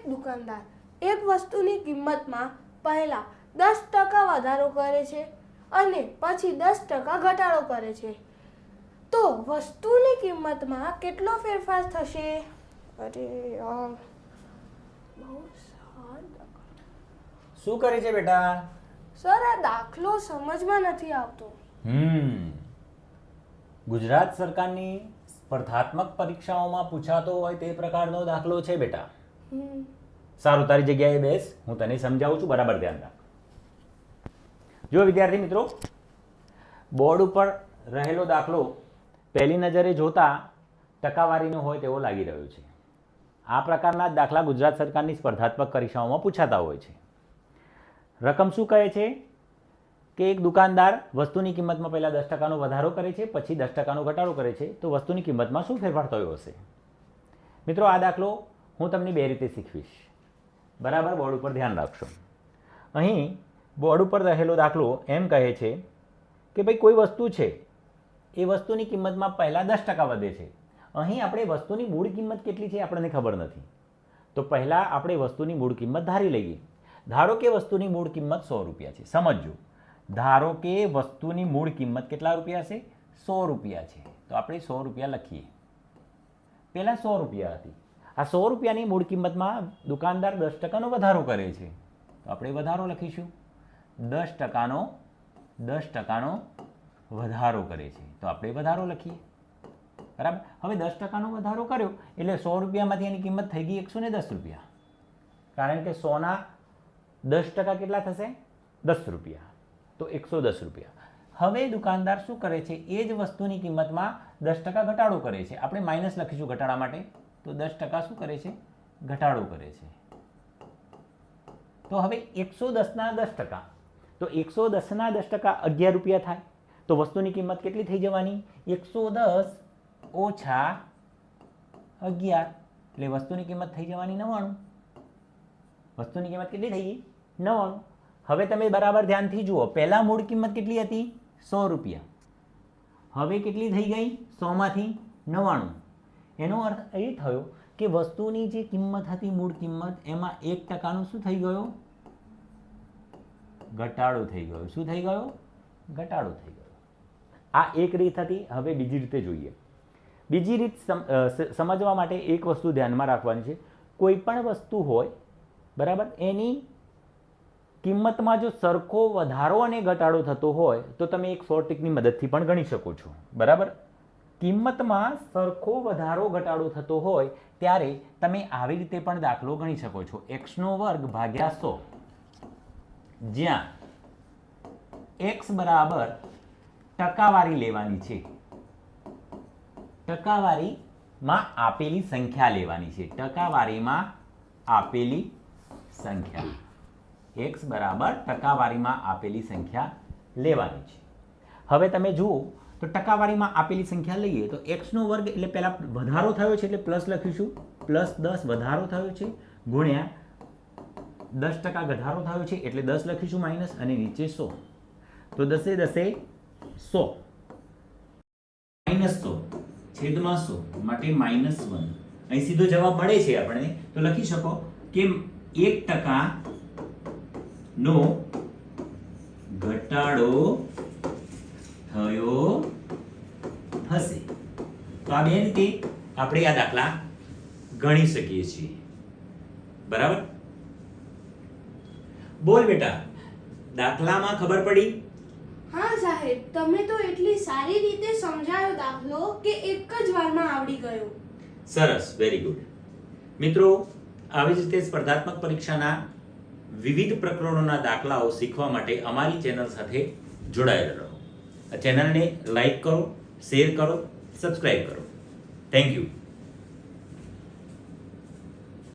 એક દુકાનદાર એક વસ્તુની કિંમતમાં પહેલા 10% વધારો કરે છે અને પછી 10% ઘટાડો કરે છે, તો વસ્તુની કિંમતમાં કેટલો ફેરફાર થશે? અરે યાર, બહુ સારું. શું કરે છે બેટા? સર, આ દાખલો સમજમાં નથી આવતો. ગુજરાત સરકારની સ્પર્ધાત્મક પરીક્ષાઓમાં પૂછાતો હોય તે પ્રકારનો દાખલો છે બેટા. સારું, તારી જગ્યાએ બેસ, હું તને સમજાવું છું, બરાબર ધ્યાન રાખ. જો વિદ્યાર્થી મિત્રો, બોર્ડ ઉપર રહેલો દાખલો પહેલી નજરે જોતા ટકાવારીનો હોય તેવો લાગી રહ્યો છે. આ પ્રકારના જ દાખલા ગુજરાત સરકારની સ્પર્ધાત્મક પરીક્ષાઓમાં પૂછાતા હોય છે. રકમ શું કહે છે કે એક દુકાનદાર વસ્તુની કિંમતમાં પહેલાં 10%નો વધારો કરે છે, પછી 10%નો ઘટાડો કરે છે, તો વસ્તુની કિંમતમાં શું ફેરફાર થયો હશે? મિત્રો, આ દાખલો હું તમને બે રીતે શીખવીશ, બરાબર? બોર્ડ ઉપર ધ્યાન રાખશો. અહીં બોર્ડ ઉપર રહેલો દાખલો એમ કહે છે કે ભાઈ કોઈ વસ્તુ છે, એ વસ્તુની કિંમતમાં પહેલાં 10% વધે છે. અહીં આપણે વસ્તુની મૂળ કિંમત કેટલી છે આપણને ખબર નથી, તો પહેલાં આપણે વસ્તુની મૂળ કિંમત ધારી લઈએ. ધારો કે વસ્તુની મૂળ કિંમત 100 રૂપિયા છે. સમજો, ધારો કે વસ્તુની મૂળ કિંમત કેટલા રૂપિયા છે? 100 રૂપિયા છે. તો આપણે 100 રૂપિયા લખીએ. પહેલાં 100 રૂપિયા હતી. આ 100 રૂપિયાની મૂળ કિંમતમાં દુકાનદાર 10%નો વધારો કરે છે, તો આપણે વધારો લખીશું. 10%નો વધારો કરે છે, તો આપણે વધારો લખીએ, બરાબર? હવે 10%નો વધારો કર્યો એટલે 100 રૂપિયામાંથી એની કિંમત થઈ ગઈ 110 રૂપિયા, કારણ કે 100ના 10% કેટલા થશે? 10 રૂપિયા, તો 110 રૂપિયા. હવે દુકાનદાર શું કરે છે? એ જ વસ્તુની કિંમતમાં 10% ઘટાડો કરે છે. આપણે માઇનસ લખીશું ઘટાડા માટે, તો 10% શું કરે છે? ઘટાડો કરે છે. તો હવે 110ના 10%, તો 110ના 10% 11 રૂપિયા થાય. તો વસ્તુની કિંમત કેટલી થઈ જવાની? 110 ઓછા 11, એટલે વસ્તુની કિંમત થઈ જવાની 99. વસ્તુની કિંમત કેટલી થઈ ગઈ? 99. હવે તમે બરાબર ધ્યાનથી જુઓ, પહેલાં મૂળ કિંમત કેટલી હતી? 100 રૂપિયા. હવે કેટલી થઈ ગઈ? 100માંથી 99. એનો અર્થ એ થયો કે વસ્તુની જે કિંમત હતી, મૂળ કિંમત, એમાં 1%નું શું થઈ ગયો? ઘટાડો થઈ ગયો. શું થઈ ગયો? ઘટાડો થઈ ગયો. આ એક રીત હતી. હવે બીજી રીતે જોઈએ. બીજી રીત સમજવા માટે એક વસ્તુ ધ્યાનમાં રાખવાની છે. કોઈ પણ વસ્તુ હોય, બરાબર, એની કિંમતમાં જો સરખો વધારો અને ઘટાડો થતો હોય તો તમે એક શોર્ટ ટ્રીકની મદદથી પણ ગણી શકો છો, બરાબર? કિંમતમાં સરખો વધારો ઘટાડો થતો હોય ત્યારે તમે આવી રીતે પણ દાખલો ગણી શકો છો. x² ભાગ્યા 100, જ્યાં x બરાબર ટકાવારી લેવાની છે, ટકાવારીમાં આપેલી સંખ્યા લેવાની છે, ટકાવારીમાં આપેલી સંખ્યા. x બરાબર ટકાવારીમાં આપેલી સંખ્યા લેવાની છે. હવે તમે જુઓ તો ટકાવારીમાં આપેલી સંખ્યા લઈએ તો x² એટલે પહેલાં વધારો થયો છે એટલે પ્લસ લખીશું, +10 વધારો થયો છે, ગુણ્યા 10% ઘટાડો થયો છે એટલે 10 લખીશું માઇનસ, અને નીચે 100, તો 10 × 10 = 100, -100 છેદમાં 100 માટે -1. અહીં સીધો જવાબ મળે છે આપણે, તો લખી શકો કે 1%નો ઘટાડો થયો હશે. તો આ બે રીતે આપણે આ દાખલા ગણી શકીએ છીએ, બરાબર? બોલ બેટા, દાખલામાં ખબર પડી? હા સાહેબ, તમે તો એટલી સારી રીતે સમજાયો દાખલો કે એક જ વારમાં આવડી ગયો. સરસ, વેરી ગુડ. મિત્રો, આવી જ રીતે સ્પર્ધાત્મક પરીક્ષાના વિવિધ પ્રકરણોના દાખલાઓ શીખવા માટે અમારી ચેનલ સાથે જોડાયેલા રહો. આ ચેનલને લાઈક કરો, શેર કરો, સબસ્ક્રાઇબ કરો. Thank you.